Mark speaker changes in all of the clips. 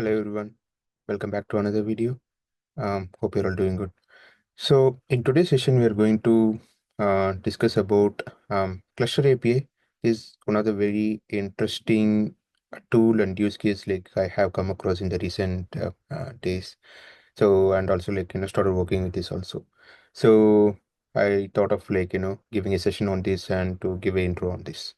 Speaker 1: Hello everyone, welcome back to another video. Hope you're all doing good. So in today's session, we are going to discuss about Cluster API is one of the very interesting tool and use case like I have come across in the recent days. So and also started working with this also. So I thought of giving a session on this and to give an intro on this.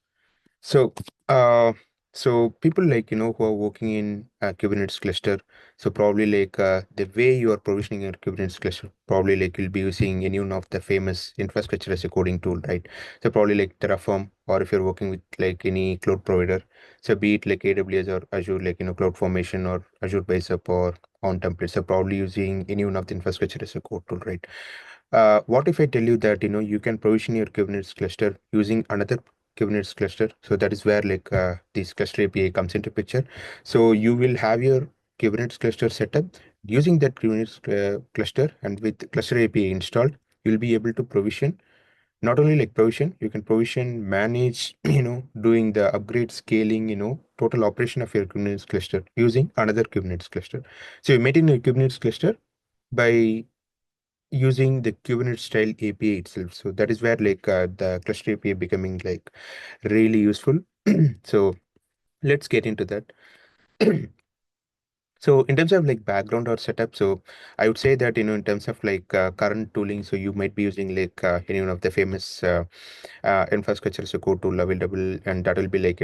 Speaker 1: So, uh, so people who are working in Kubernetes cluster, so probably the way you are provisioning your Kubernetes cluster, probably you'll be using any one of the famous infrastructure as a coding tool, right? So probably like Terraform, or if you're working with like any cloud provider, so be it like AWS or Azure, CloudFormation or Azure Bicep or on templates, so probably using any one of the infrastructure as a code tool, right? What if I tell you that you can provision your Kubernetes cluster using another Kubernetes cluster? So that is where this cluster API comes into picture. So you will have your Kubernetes cluster setup using that Kubernetes cluster, and with cluster API installed, you'll be able to provision. Not only like provision, you can provision, manage, doing the upgrade, scaling, total operation of your Kubernetes cluster using another Kubernetes cluster. So you maintain your Kubernetes cluster by using the Kubernetes style API itself. So that is where the cluster API becoming like really useful. So let's get into that. So in terms of like background or setup, so I would say that in terms of current tooling, so you might be using any one of the famous infrastructure as a code tool available, and that will be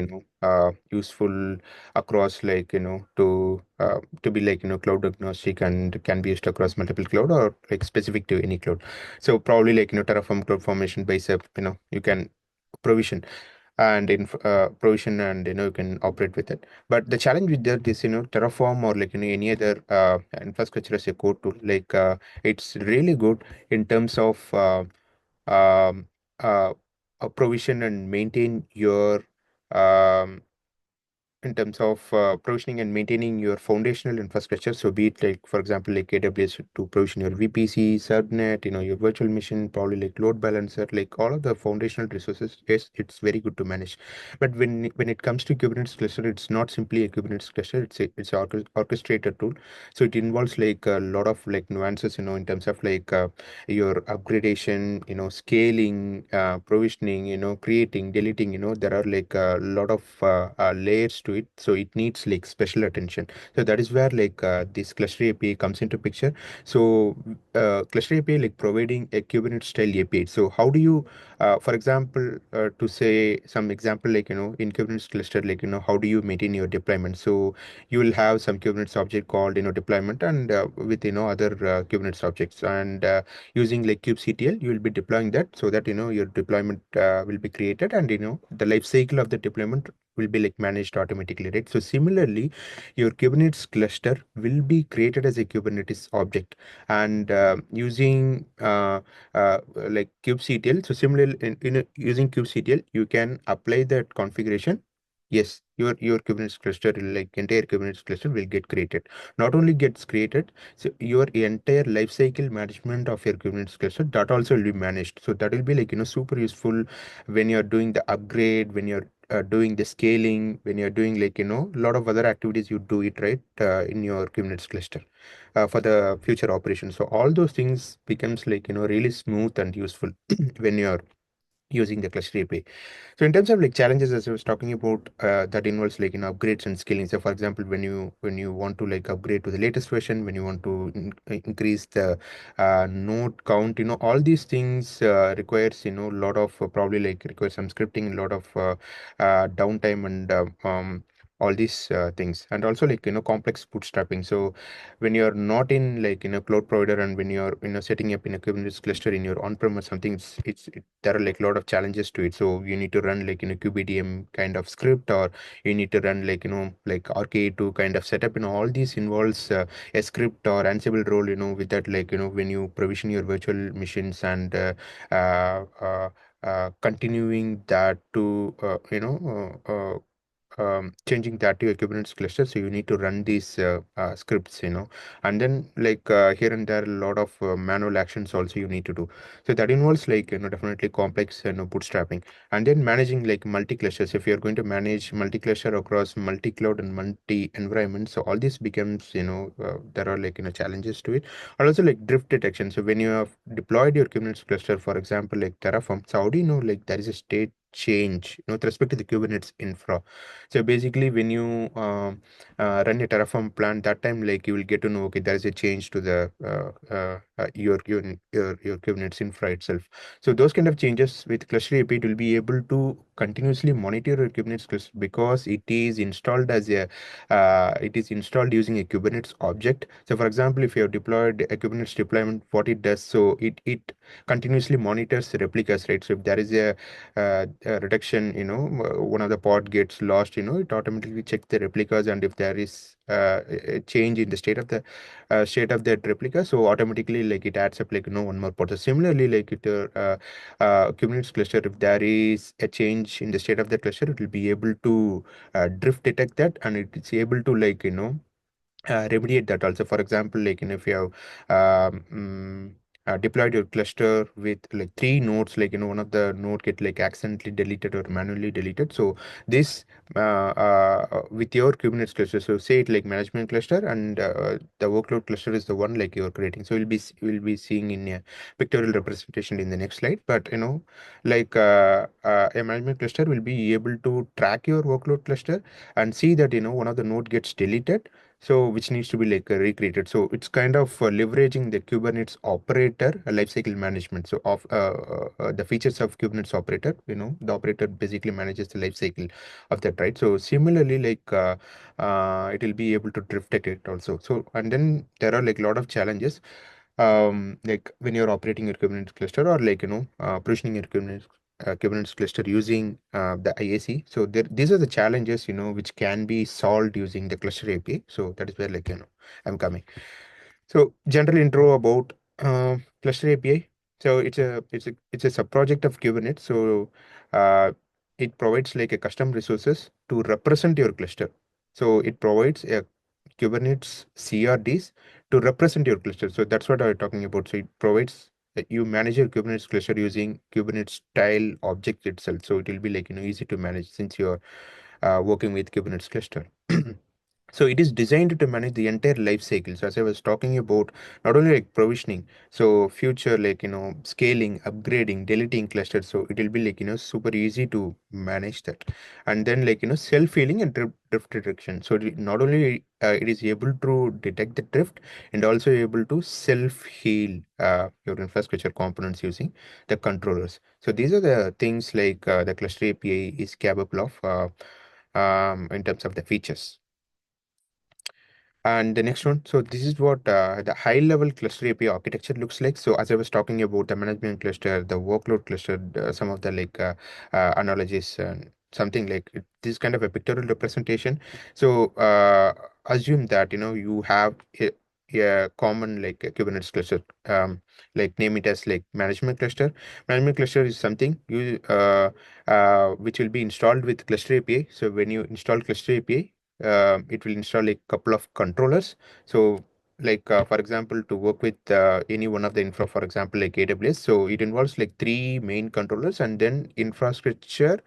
Speaker 1: useful across to be cloud agnostic and can be used across multiple cloud or like specific to any cloud. So probably Terraform, CloudFormation, Bicep, you can provision and in provision, and you can operate with it. But the challenge with that is Terraform or any other infrastructure as a code tool, it's really good in terms of um, uh, provision and maintain your um, in terms of provisioning and maintaining your foundational infrastructure. So be it like, for example, like AWS to provision your VPC, subnet, your virtual machine, probably like load balancer, like all of the foundational resources. Yes, it's very good to manage. But when it comes to Kubernetes cluster, it's not simply a Kubernetes cluster. It's an orchestrator tool. So it involves like a lot of like nuances, in terms of your upgradation, scaling, provisioning, creating, deleting, there are like a lot of layers to it. So it needs like special attention. So that is where this cluster API comes into picture. So cluster API like providing a Kubernetes style API. So how do you, for example, to say some example, in Kubernetes cluster, how do you maintain your deployment? So you will have some Kubernetes object called, deployment, and with, other Kubernetes objects, and using like kubectl, you will be deploying that so that your deployment will be created, and the life cycle of the deployment will be like managed automatically, right? So similarly, your Kubernetes cluster will be created as a Kubernetes object, and using like kubectl. So similarly, using kubectl, you can apply that configuration. Yes, your Kubernetes cluster, like entire Kubernetes cluster, will get created. Not only gets created, so your entire lifecycle management of your Kubernetes cluster, that also will be managed. So that will be super useful when you're doing the upgrade, when you're doing the scaling, when you're doing a lot of other activities, you do it right in your Kubernetes cluster for the future operations. So all those things becomes really smooth and useful when you're using the cluster API. So in terms of like challenges, as I was talking about, that involves upgrades and scaling. So for example, when you want to like upgrade to the latest version, when you want to increase the node count, all these things requires a lot of probably like requires some scripting, a lot of downtime, and all these things, and also complex bootstrapping. So when you're not in cloud provider, and when you're setting up in a Kubernetes cluster in your on-prem or something, there are like a lot of challenges to it. So you need to run kubedm kind of script, or you need to run like RK2 kind of setup. All these involves a script or Ansible role, with that when you provision your virtual machines, and continuing that to changing that to a Kubernetes cluster, so you need to run these scripts, and then here and there a lot of manual actions also you need to do. So that involves definitely complex bootstrapping, and then managing like multi clusters. If you're going to manage multi cluster across multi cloud and multi environments, so all this becomes there are challenges to it, and also like drift detection. So when you have deployed your Kubernetes cluster, for example, like Terraform, so how do you know like there is a state change with respect to the Kubernetes infra? So basically when you run a Terraform plan, that time like you will get to know, okay, there is a change to the your Kubernetes infra itself. So those kind of changes with ClusterAPI, it will be able to continuously monitor your Kubernetes cluster because it is installed using a Kubernetes object. So for example, if you have deployed a Kubernetes deployment, what it does, so it continuously monitors the replicas, right? So if there is a reduction, one of the pod gets lost, it automatically checks the replicas, and if there is a change in the state of that replica, so automatically like it adds up one more pod. So similarly, like Kubernetes cluster, if there is a change in the state of the cluster, it will be able to drift detect that, and it's able to remediate that also. For example, if you have deployed your cluster with like three nodes, one of the node get like accidentally deleted or manually deleted, so this with your Kubernetes cluster, so say it like management cluster, and the workload cluster is the one like you're creating. So we'll be seeing in a pictorial representation in the next slide, but a management cluster will be able to track your workload cluster and see that one of the node gets deleted, so which needs to be recreated. So it's kind of leveraging the Kubernetes operator lifecycle management. So of the features of Kubernetes operator, the operator basically manages the lifecycle of that, right? So similarly, it will be able to drift detect it also. So and then there are like a lot of challenges, like when you're operating your Kubernetes cluster, or provisioning your Kubernetes cluster using the IAC. So these are the challenges which can be solved using the cluster API. So that is where I'm coming. So general intro about cluster API. So it's a subproject of Kubernetes. So uh, it provides like a custom resources to represent your cluster. So it provides a Kubernetes CRDs to represent your cluster. So that's what I'm talking about. So it provides you manage your Kubernetes cluster using Kubernetes style object itself. So it will be easy to manage since you're working with Kubernetes cluster. So it is designed to manage the entire life cycle. So as I was talking about, not only like provisioning, so future scaling, upgrading, deleting clusters. So it will be super easy to manage that. And then self-healing and drift detection. So not only it is able to detect the drift, and also able to self-heal your infrastructure components using the controllers. So these are the things the cluster API is capable of in terms of the features. And the next one, so this is what the high level cluster API architecture looks like. So as I was talking about the management cluster, the workload cluster, some of the analogies and something this kind of a pictorial representation. So assume that you have a common a Kubernetes cluster, name it as management cluster. Management cluster is something which will be installed with cluster API. So when you install cluster API, it will install a couple of controllers. So for example, to work with any one of the infra, for example like AWS, so it involves like three main controllers and then infrastructure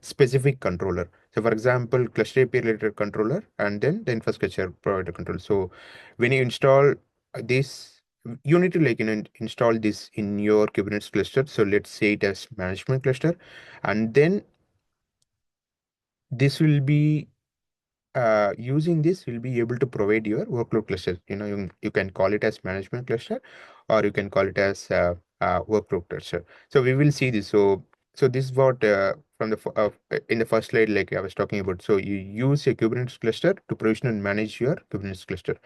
Speaker 1: specific controller. So for example, cluster API related controller and then the infrastructure provider controller. So when you install this, you need to install this in your Kubernetes cluster. So let's say it as management cluster, and then this will be using this, will be able to provide your workload cluster. You can call it as management cluster, or you can call it as workload cluster. So we will see this. So this is what from in the first slide, like I was talking about. So you use a Kubernetes cluster to provision and manage your Kubernetes cluster.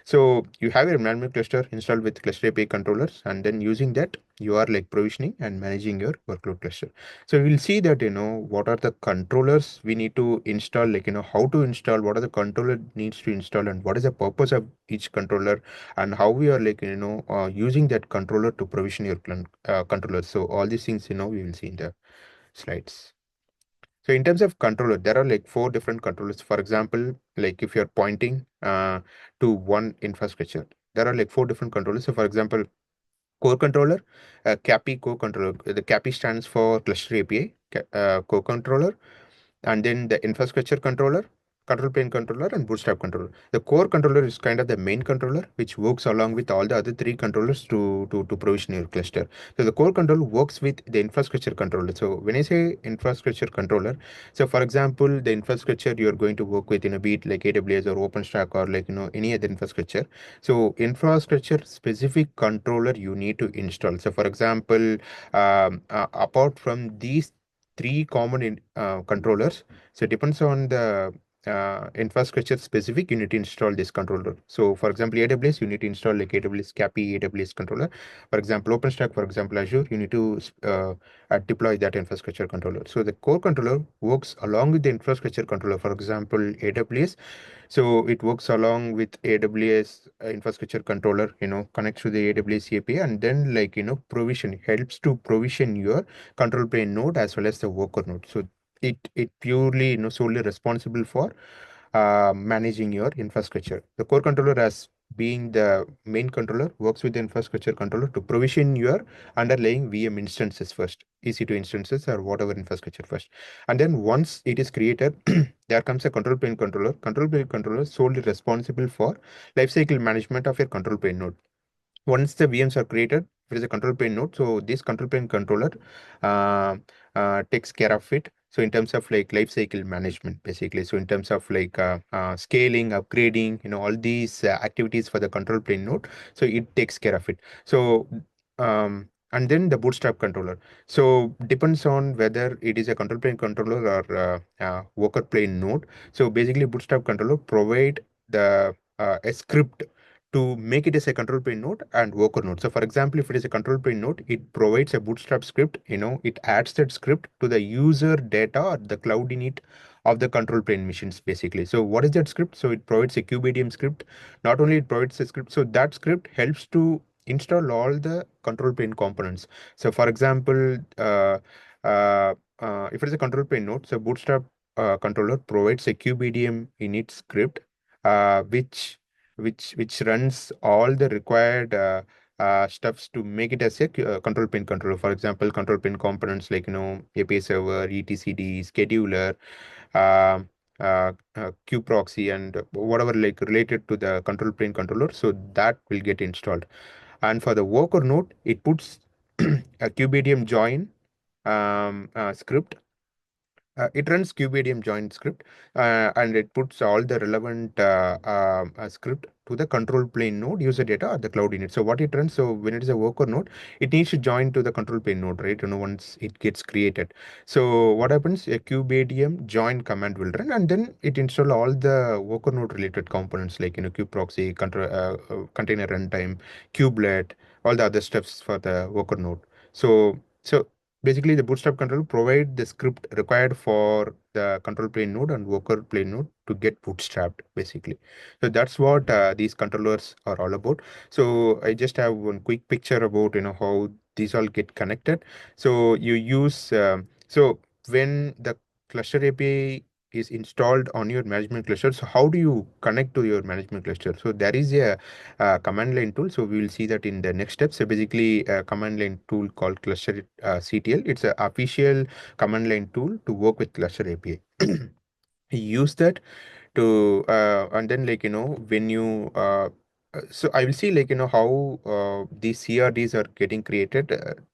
Speaker 1: So you have your management cluster installed with cluster API controllers, and then using that, you are provisioning and managing your workload cluster. So we'll see that what are the controllers we need to install, how to install, what are the controller needs to install, and what is the purpose of each controller, and how we are using that controller to provision your controller. So all these things we will see in the slides. So in terms of controller, there are like four different controllers. For example, like if you're pointing to one infrastructure, there are like four different controllers. So for example, core controller, CAPI core controller. The CAPI stands for Cluster API core controller, and then the infrastructure controller, control plane controller, and bootstrap controller. The core controller is kind of the main controller, which works along with all the other three controllers to provision your cluster. So the core controller works with the infrastructure controller. So when I say infrastructure controller, so for example, the infrastructure you're going to work with, be it like AWS or OpenStack or like, any other infrastructure. So infrastructure specific controller you need to install. So for example, apart from these three common controllers. So it depends on the infrastructure specific, you need to install this controller. So for example, AWS, you need to install like AWS CAPI, AWS controller. For example, OpenStack, for example, Azure, you need to deploy that infrastructure controller. So the core controller works along with the infrastructure controller. For example, AWS, so it works along with AWS infrastructure controller, connects to the AWS API, and then like, provision helps to provision your control plane node as well as the worker node. So it purely, solely responsible for managing your infrastructure. The core controller, as being the main controller, works with the infrastructure controller to provision your underlying VM instances first, EC2 instances or whatever infrastructure first. And then once it is created, there comes a control plane controller. Control plane controller is solely responsible for lifecycle management of your control plane node. Once the VMs are created, it is a control plane node. So this control plane controller uh, takes care of it. So in terms of like lifecycle management, basically. So in terms of like scaling, upgrading, all these activities for the control plane node. So it takes care of it. So and then the bootstrap controller. So depends on whether it is a control plane controller or worker plane node. So basically, bootstrap controller provide the a script to make it as a control plane node and worker node. So for example, if it is a control plane node, it provides a bootstrap script, it adds that script to the user data or the cloud init of the control plane machines, basically. So what is that script? So it provides a kubeadm script. Not only it provides a script, so that script helps to install all the control plane components. So for example, if it is a control plane node, so bootstrap controller provides a kubeadm init script, which runs all the required stuffs to make it as a control plane controller. For example, control plane components like API server, etcd, scheduler, uh, queue proxy, and whatever like related to the control plane controller. So that will get installed. And for the worker node, it puts a kubeadm join script. It runs kubeadm join script, and it puts all the relevant script to the control plane node user data or the cloud init. So what it runs, so when it is a worker node, it needs to join to the control plane node, right? Once it gets created. So what happens? A kubeadm join command will run, and then it install all the worker node related components like kube proxy, control, container runtime, kubelet, all the other steps for the worker node. So basically, the bootstrap controller provide the script required for the control plane node and worker plane node to get bootstrapped, basically. So that's what these controllers are all about. So I just have one quick picture about how these all get connected. So you use so when the cluster API is installed on your management cluster, so how do you connect to your management cluster? So there is a command line tool. So we will see that in the next step. So basically, a command line tool called cluster CTL. It's an official command line tool to work with cluster API. Use that to and then like when you so I will see like how these CRDs are getting created.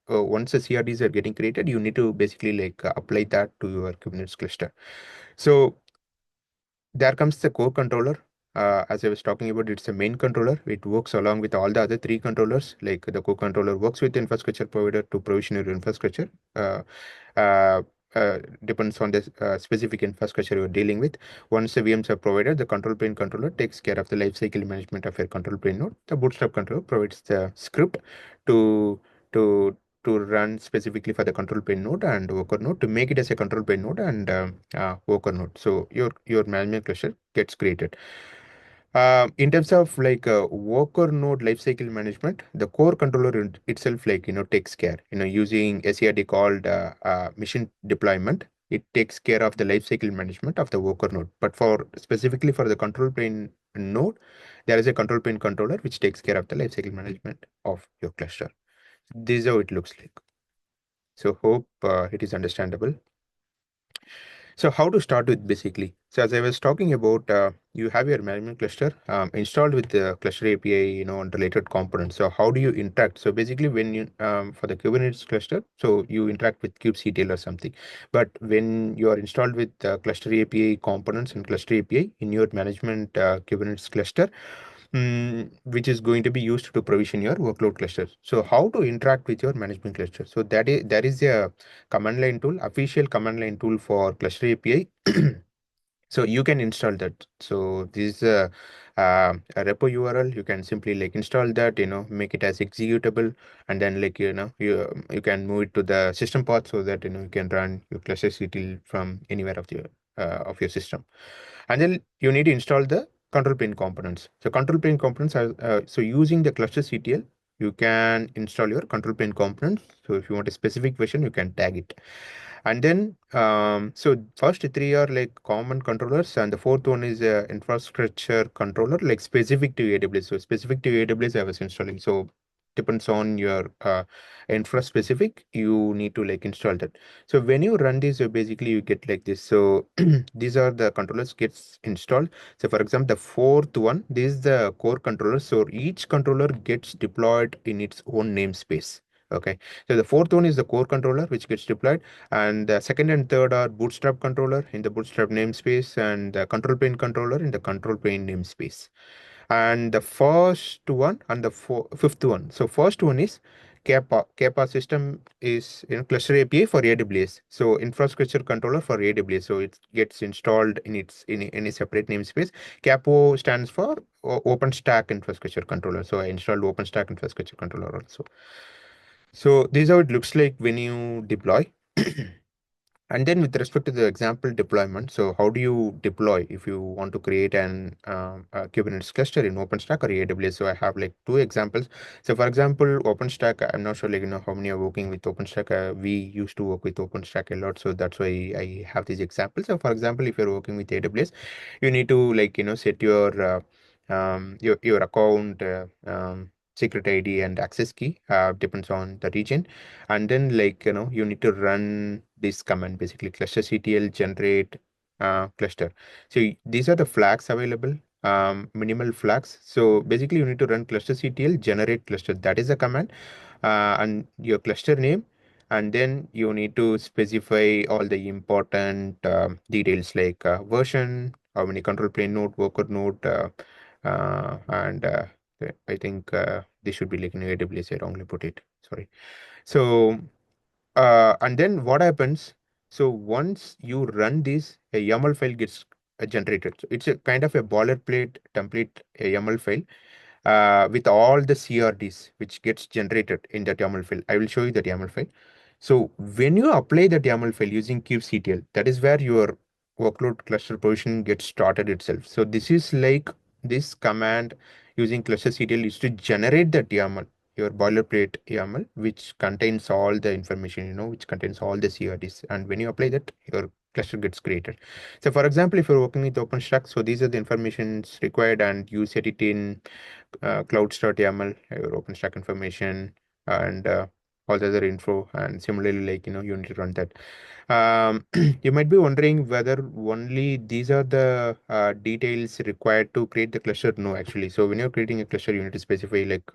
Speaker 1: Once the CRDs are getting created, you need to basically like apply that to your Kubernetes cluster. So there comes the core controller. As I was talking about, it's a main controller. It works along with all the other three controllers. Like the core controller works with the infrastructure provider to provision your infrastructure. Uh, uh, Depends on the specific infrastructure you're dealing with. Once the VMs are provided, the control plane controller takes care of the lifecycle management of your control plane node. The bootstrap controller provides the script to to to run specifically for the control plane node and worker node to make it as a control plane node and worker node. So your management cluster gets created. In terms of like worker node lifecycle management, the core controller itself like takes care using a CRD called mission deployment. it takes care of the lifecycle management of the worker node. But for specifically for the control plane node, there is a control plane controller which takes care of the lifecycle management of your cluster. This is how it looks like. So hope it is understandable. So how to start with basically? So as I was talking about, you have your management cluster installed with the cluster API, and related components. So how do you interact? So basically, when you for the Kubernetes cluster, so you interact with kubectl or something. But when you are installed with cluster API components and cluster API in your management Kubernetes cluster, which is going to be used to provision your workload clusters. So how to interact with your management cluster? So there is a command line tool, official command line tool for cluster API. So you can install that. So this is a repo URL. You can simply like install that, make it as executable, and then like you can move it to the system path so that you can run your cluster from anywhere of your system. And then you need to install the control plane components. So control plane components are so using the clusterCTL, you can install your control plane components. So if you want a specific version, you can tag it. And then, so first three are like common controllers, and the fourth one is a infrastructure controller, like specific to AWS. So specific to AWS, I was installing. So depends on your infra specific, you need to like install that. So when you run this, basically you get like this. So these are the controllers gets installed. So for example, the fourth one, this is the core controller. So each controller gets deployed in its own namespace. Okay. So the fourth one is the core controller, which gets deployed, and the second and third are bootstrap controller in the bootstrap namespace, and the control plane controller in the control plane namespace. And the first one and the fifth one. So first one is CAPA. CAPA system is cluster API for AWS. So infrastructure controller for AWS. So it gets installed in in a separate namespace. CAPO stands for OpenStack infrastructure controller. So I installed OpenStack infrastructure controller also. So this is how it looks like when you deploy. And then with respect to the example deployment, so how do you deploy if you want to create a Kubernetes cluster in OpenStack or AWS? So I have like two examples. So for example, OpenStack, I'm not sure like how many are working with OpenStack. We used to work with OpenStack a lot, so that's why I have these examples. So for example, if you're working with AWS, you need to like set your account secret ID and access key, depends on the region. And then like you need to run this command, basically clusterctl generate cluster. So these are the flags available, minimal flags. So basically you need to run clusterctl generate cluster, that is a command, and your cluster name. And then you need to specify all the important details like version, how many control plane node, worker node, and I think this should be like in AWS. I wrongly put it. Sorry. So and then what happens? So once you run this, a YAML file gets generated. So it's a kind of a boilerplate template, a YAML file with all the CRDs which gets generated in that YAML file. I will show you that YAML file. So when you apply that YAML file using kubectl, that is where your workload cluster provision gets started itself. So this is like this command using clusterctl is to generate that YAML, your boilerplate YAML, which contains all the information, which contains all the CRDs. And when you apply that, your cluster gets created. So for example, if you're working with OpenStack, so these are the informations required, and you set it in clouds.yaml, your OpenStack information, and all the other info. And similarly, like, you need to run that. You might be wondering whether only these are the details required to create the cluster. No, actually. So when you're creating a cluster, you need to specify like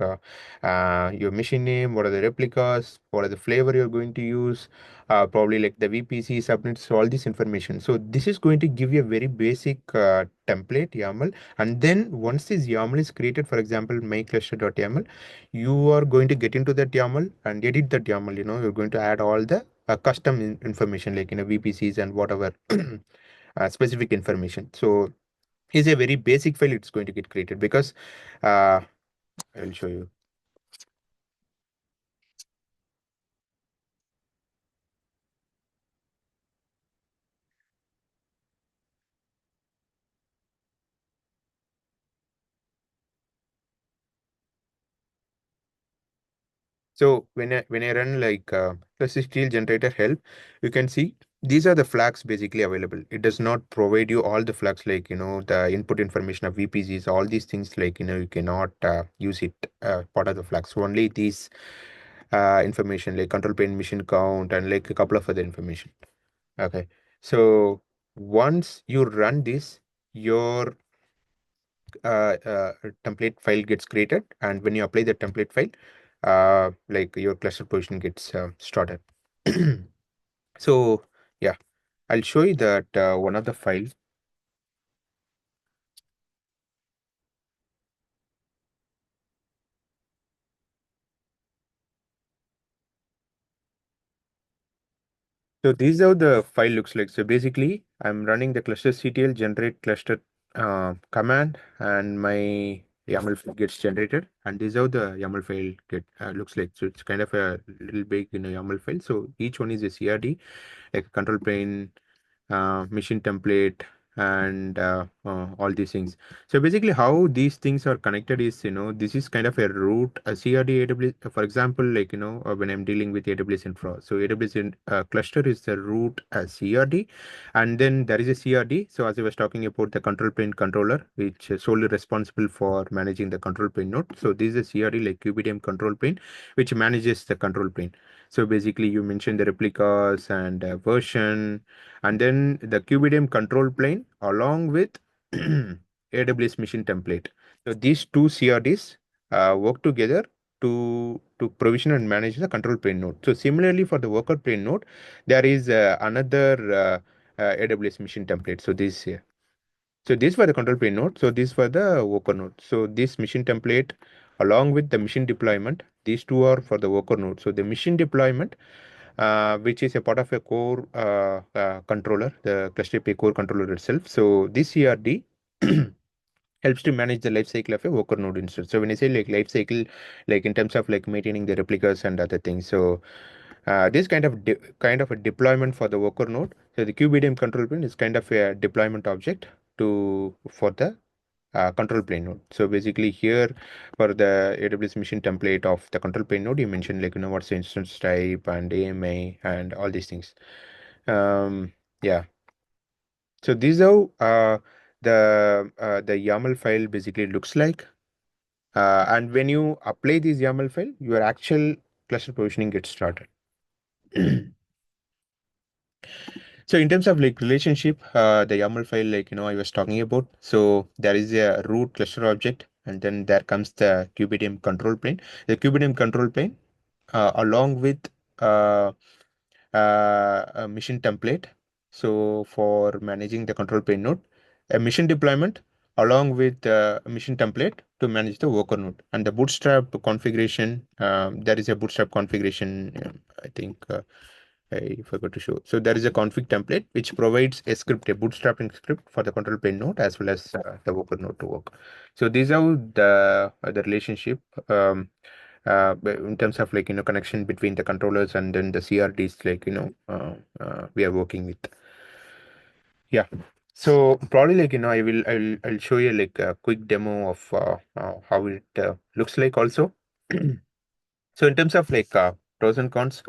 Speaker 1: your machine name, what are the replicas, what are the flavor you're going to use, probably like the VPC subnets, so all this information. So this is going to give you a very basic template YAML. And then once this YAML is created, for example, mycluster.yaml, you are going to get into that YAML and edit that YAML. You're going to add all the custom information like VPCs and whatever specific information. So is a very basic file it's going to get created because I'll show you. So when I run like steel generator help, you can see these are the flags basically available. It does not provide you all the flags like, the input information of VPGs, all these things like, you cannot use it part of the flags. So only these information like control plane mission count and like a couple of other information. Okay. So once you run this, your template file gets created, and when you apply the template file, like your cluster position gets started. So yeah, I'll show you that one of the files. So this is how the file looks like. So basically, I'm running the clusterctl generate cluster command, and my YAML file gets generated. And this is how the YAML file get looks like. So it's kind of a little big YAML file. So each one is a CRD, like a control plane, mission template, and all these things. So basically how these things are connected is, this is kind of a root, a CRD AWS, for example, like, when I'm dealing with AWS infra. So AWS cluster is the root CRD, and then there is a CRD. So as I was talking about the control plane controller, which is solely responsible for managing the control plane node. So this is a CRD like QBDM control plane, which manages the control plane. So basically you mentioned the replicas and version, and then the QBDM control plane along with AWS mission template. So these two CRDs work together to provision and manage the control plane node. So similarly for the worker plane node, there is another AWS mission template. So this here. So this for the control plane node. So this for the worker node. So this mission template along with the mission deployment, these two are for the worker node. So the mission deployment, which is a part of a core controller, the ClusterAPI core controller itself. So this CRD helps to manage the life cycle of a worker node instance. So when I say like life cycle, like in terms of like maintaining the replicas and other things. So this kind of a deployment for the worker node. So the QBDM control plane is kind of a deployment object to for the control plane node. So basically here for the AWS mission template of the control plane node, you mentioned like, what's the instance type and AMA and all these things. Yeah. So this is how the YAML file basically looks like. And when you apply this YAML file, your actual cluster provisioning gets started. So in terms of like relationship, the YAML file, like, I was talking about. So there is a root cluster object, and then there comes the QBDM control plane. The QBDM control plane, along with uh, a mission template. So for managing the control plane node, a mission deployment along with a mission template to manage the worker node, and the bootstrap configuration. There is a bootstrap configuration. I think. I forgot to show. So there is a config template which provides a script, a bootstrapping script for the control plane node as well as the worker node to work. So these are the relationship in terms of like, connection between the controllers and then the CRDs, like, we are working with. Yeah. So probably like, I'll show you like a quick demo of how it looks like also. So in terms of like pros and cons,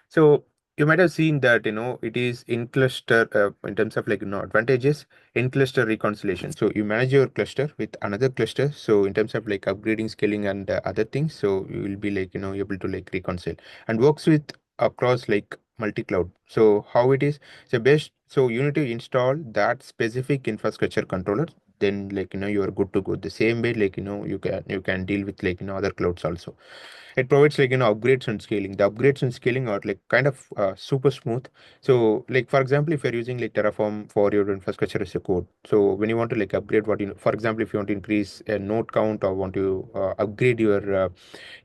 Speaker 1: so you might have seen that, it is in cluster in terms of like, advantages in cluster reconciliation. So you manage your cluster with another cluster. So in terms of like upgrading, scaling, and other things, so you will be like, able to like reconcile and works with across like multi-cloud. So how it is, so best, so you need to install that specific infrastructure controller. Then like, you are good to go. The same way like, you can deal with like, other clouds also. It provides like, upgrades and scaling. The upgrades and scaling are like kind of super smooth. So like for example, if you're using like Terraform for your infrastructure as a code, so when you want to like upgrade what for example, if you want to increase a node count or want to upgrade your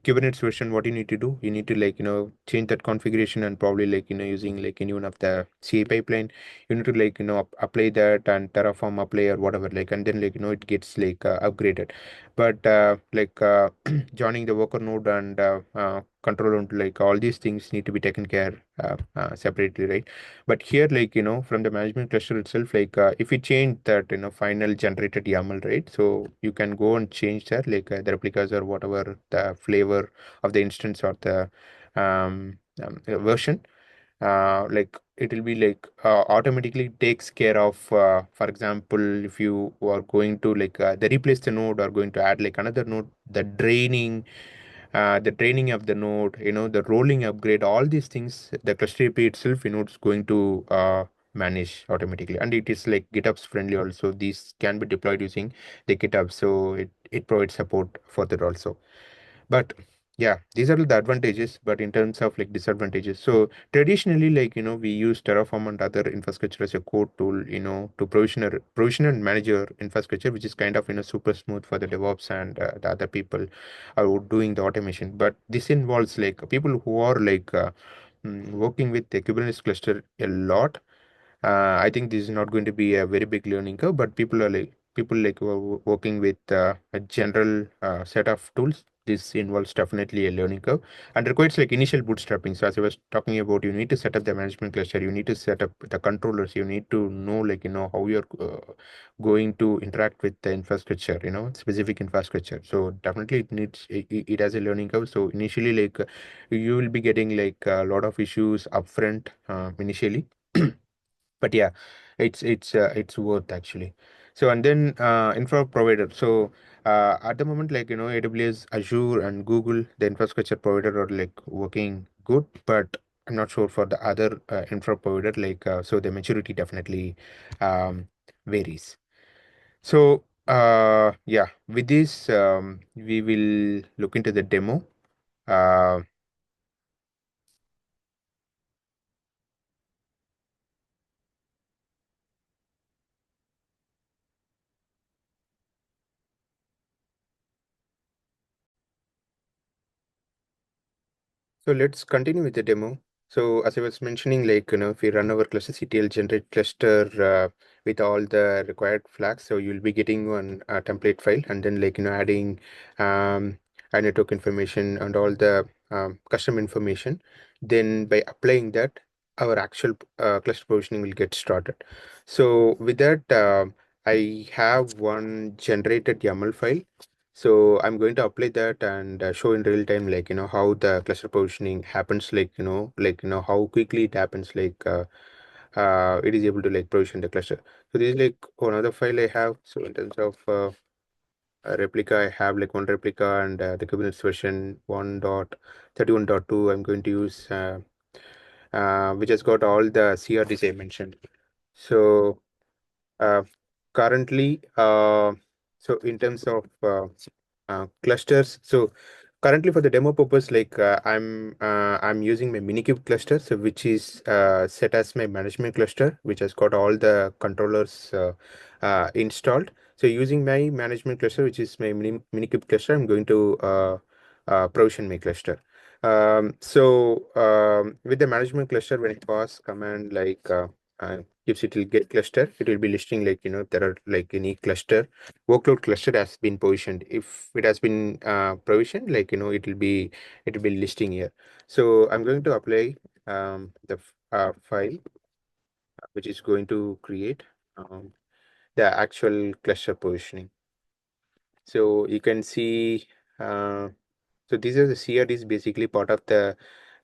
Speaker 1: Kubernetes version, what you need to do, you need to like, change that configuration, and probably like, using like any one of the CA pipeline, you need to like, apply that and Terraform apply or whatever, like, and then like, it gets like upgraded. But like joining the worker node and control node, like all these things need to be taken care separately, right? But here, like, from the management cluster itself, like if you change that, final generated YAML, right? So you can go and change that, like the replicas or whatever the flavor of the instance or the version. like it will be like automatically takes care of, for example, if you are going to like they replace the node or going to add like another node, the training of the node, the rolling upgrade, all these things, the cluster API itself, it's going to manage automatically. And it is like GitHub's friendly also. These can be deployed using the GitHub. So it provides support for that also. But yeah, these are the advantages. But in terms of like disadvantages, so traditionally, like we use Terraform and other infrastructure as a code tool, to provision and manage your infrastructure, which is kind of super smooth for the DevOps and the other people are doing the automation. But this involves like people who are like working with the Kubernetes cluster a lot. I think this is not going to be a very big learning curve, but people like who are working with a general set of tools. This involves definitely a learning curve and requires like initial bootstrapping. So as I was talking about, you need to set up the management cluster, you need to set up the controllers, you need to know like how you're going to interact with the infrastructure, specific infrastructure. So definitely it has a learning curve. So initially like you will be getting like a lot of issues upfront initially. But yeah, it's worth actually. So and then infra provider. So at the moment, like AWS, Azure, and Google, the infrastructure provider are like working good, but I'm not sure for the other infra provider. Like so the maturity definitely varies. So yeah, with this we will look into the demo. uh, So let's continue with the demo. So as I was mentioning, like, if we run our cluster.ctl generate cluster with all the required flags, so you'll be getting one template file and then like, adding a network information and all the custom information. Then by applying that, our actual cluster provisioning will get started. So with that, I have one generated YAML file, so I'm going to apply that and show in real time, like, how the cluster positioning happens, like, how quickly it happens, like, it is able to like provision the cluster. So this is like another file I have. So in terms of a replica, I have like one replica and the Kubernetes version 1.31.2. I'm going to use, which has got all the CRDs I mentioned. So uh, currently, so in terms of clusters, so currently for the demo purpose, like I'm using my Minikube cluster, so which is set as my management cluster, which has got all the controllers installed. So using my management cluster, which is my Minikube cluster, I'm going to provision my cluster. With the management cluster, when it pass command like gives it will get cluster, it will be listing like, there are like any cluster workload cluster has been positioned. If it has been provisioned, like, it will be listing here. So I'm going to apply the file which is going to create the actual cluster positioning. So you can see, uh, so these are the CRDs basically part of the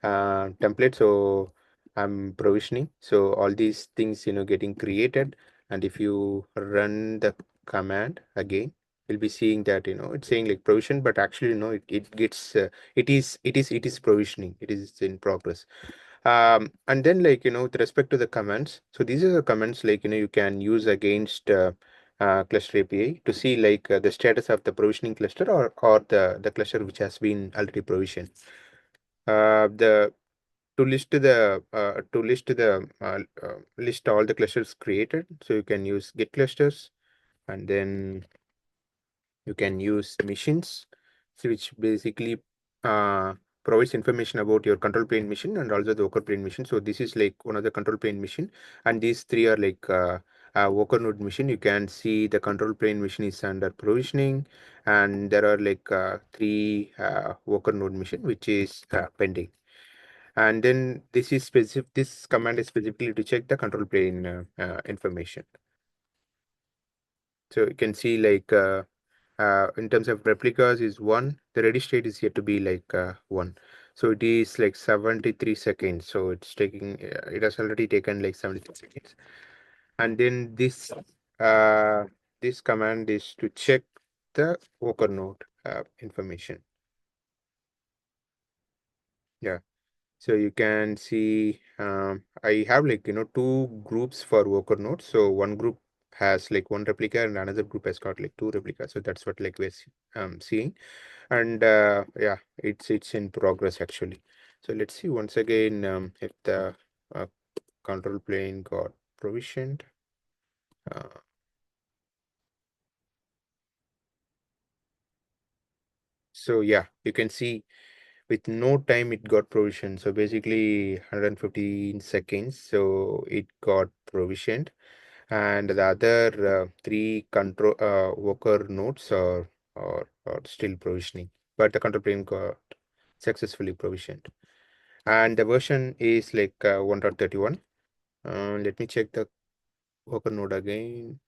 Speaker 1: template. So I'm provisioning. So all these things, getting created. And if you run the command again, you'll be seeing that, it's saying like provision, but actually, no, it gets, it is provisioning. It is in progress. And then like, with respect to the commands, so these are the commands like, you can use against cluster API to see like the status of the provisioning cluster or the cluster which has been already provisioned. The list all the clusters created. So you can use git clusters, and then you can use machines, so which basically uh, provides information about your control plane machine and also the worker plane machine. So this is like one of the control plane machine, and these three are like worker node machine. You can see the control plane machine is under provisioning, and there are like three worker node machine which is pending. And then this command is specifically to check the control plane information. So you can see like in terms of replicas is one, the ready state is yet to be like one. So it is like 73 seconds. So it's taking, it has already taken like 73 seconds. And then this command is to check the worker node information. Yeah. So you can see I have like two groups for worker nodes. So one group has like one replica and another group has got like two replicas. So that's what like we're seeing. And yeah, it's in progress actually. So let's see once again if the uh, control plane got provisioned. Uh, so yeah, you can see with no time it got provisioned. So basically 115 seconds. So it got provisioned. And the other three control worker nodes are still provisioning, but the control plane got successfully provisioned. And the version is like 1.31. Let me check the worker node again.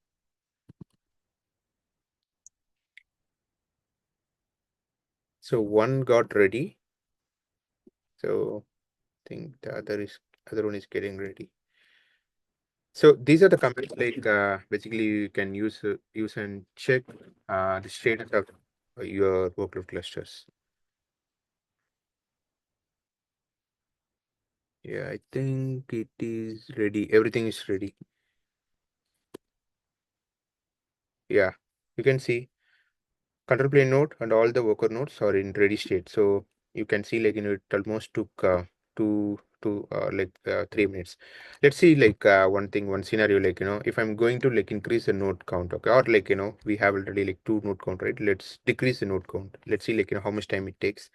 Speaker 1: So one got ready. So I think the other one is getting ready. So these are the commands like basically you can use and check the status of your workload clusters. Yeah, I think it is ready. Everything is ready. Yeah, you can see control plane node and all the worker nodes are in ready state. So you can see like it almost took like 3 minutes. Let's see like one scenario like if I'm going to like increase the node count, okay, or like we have already like two node count, right? Let's decrease the node count. Let's see like how much time it takes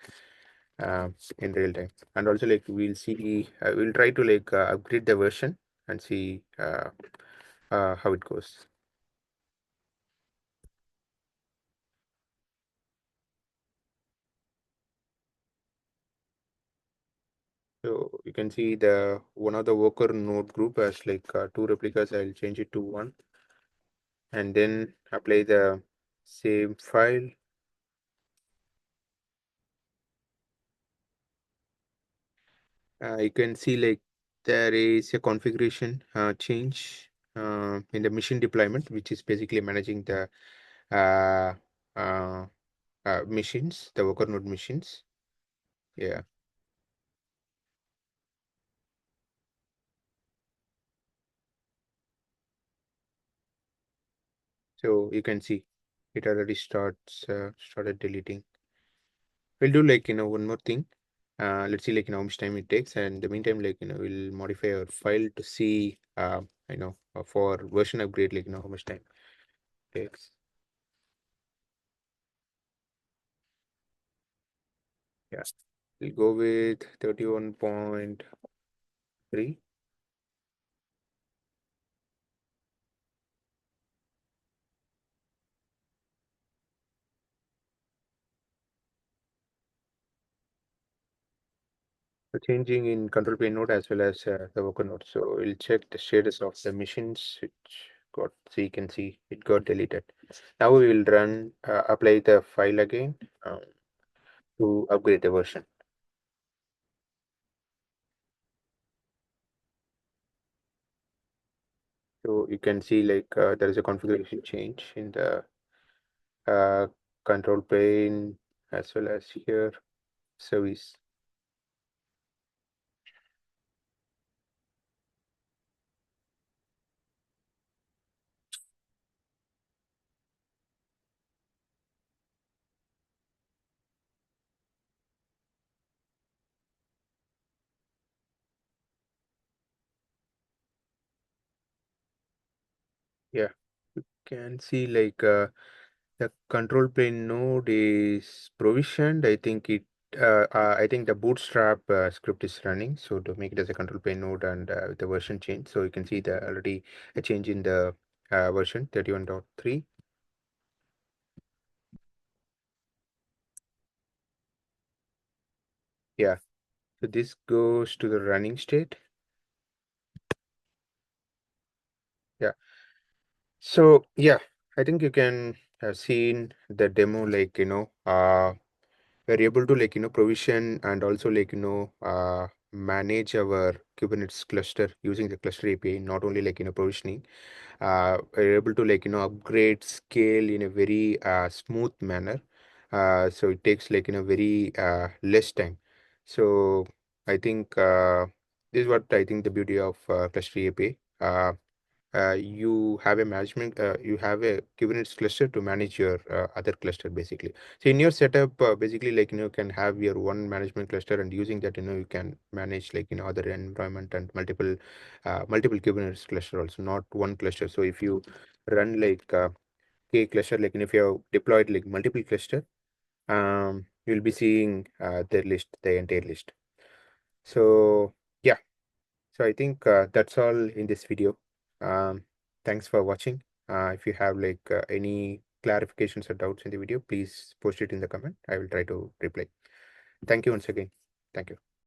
Speaker 1: in real time. And also like we'll try to like upgrade the version and see how it goes. So you can see the one of the worker node group has like two replicas. I'll change it to one and then apply the same file. You can see like there is a configuration change in the machine deployment, which is basically managing the uh, uh, machines, the worker node machines. Yeah. So you can see it already started deleting. We'll do like one more thing. Let's see like how much time it takes, and in the meantime like we'll modify our file to see for version upgrade like how much time it takes. Yeah, we'll go with 31.3. So changing in control plane node as well as the worker node. So we'll check the status of the machines which got, so you can see it got deleted. Now we will run apply the file again to upgrade the version. So you can see like there is a configuration change in the uh, control plane as well as here service. Yeah, you can see like the control plane node is provisioned. I think the bootstrap script is running. So to make it as a control plane node and the version change. So you can see the already a change in the version 31.3. Yeah. So this goes to the running state. Yeah. So yeah, I think you can have seen the demo like we're able to provision and also manage our Kubernetes cluster using the cluster API, not only provisioning. We're able to upgrade scale in a very smooth manner. So it takes very less time. So I think this is what I think the beauty of cluster API. You have a management, you have a Kubernetes cluster to manage your other cluster basically. So in your setup, basically you can have your one management cluster, and using that you can manage other environment and multiple Kubernetes cluster also, not one cluster. So if you run K cluster, if you have deployed multiple cluster, you'll be seeing their list, the entire list. So yeah. So I think that's all in this video. Thanks for watching. If you have any clarifications or doubts in the video, please post it in the comment. I will try to reply. Thank you once again. Thank you.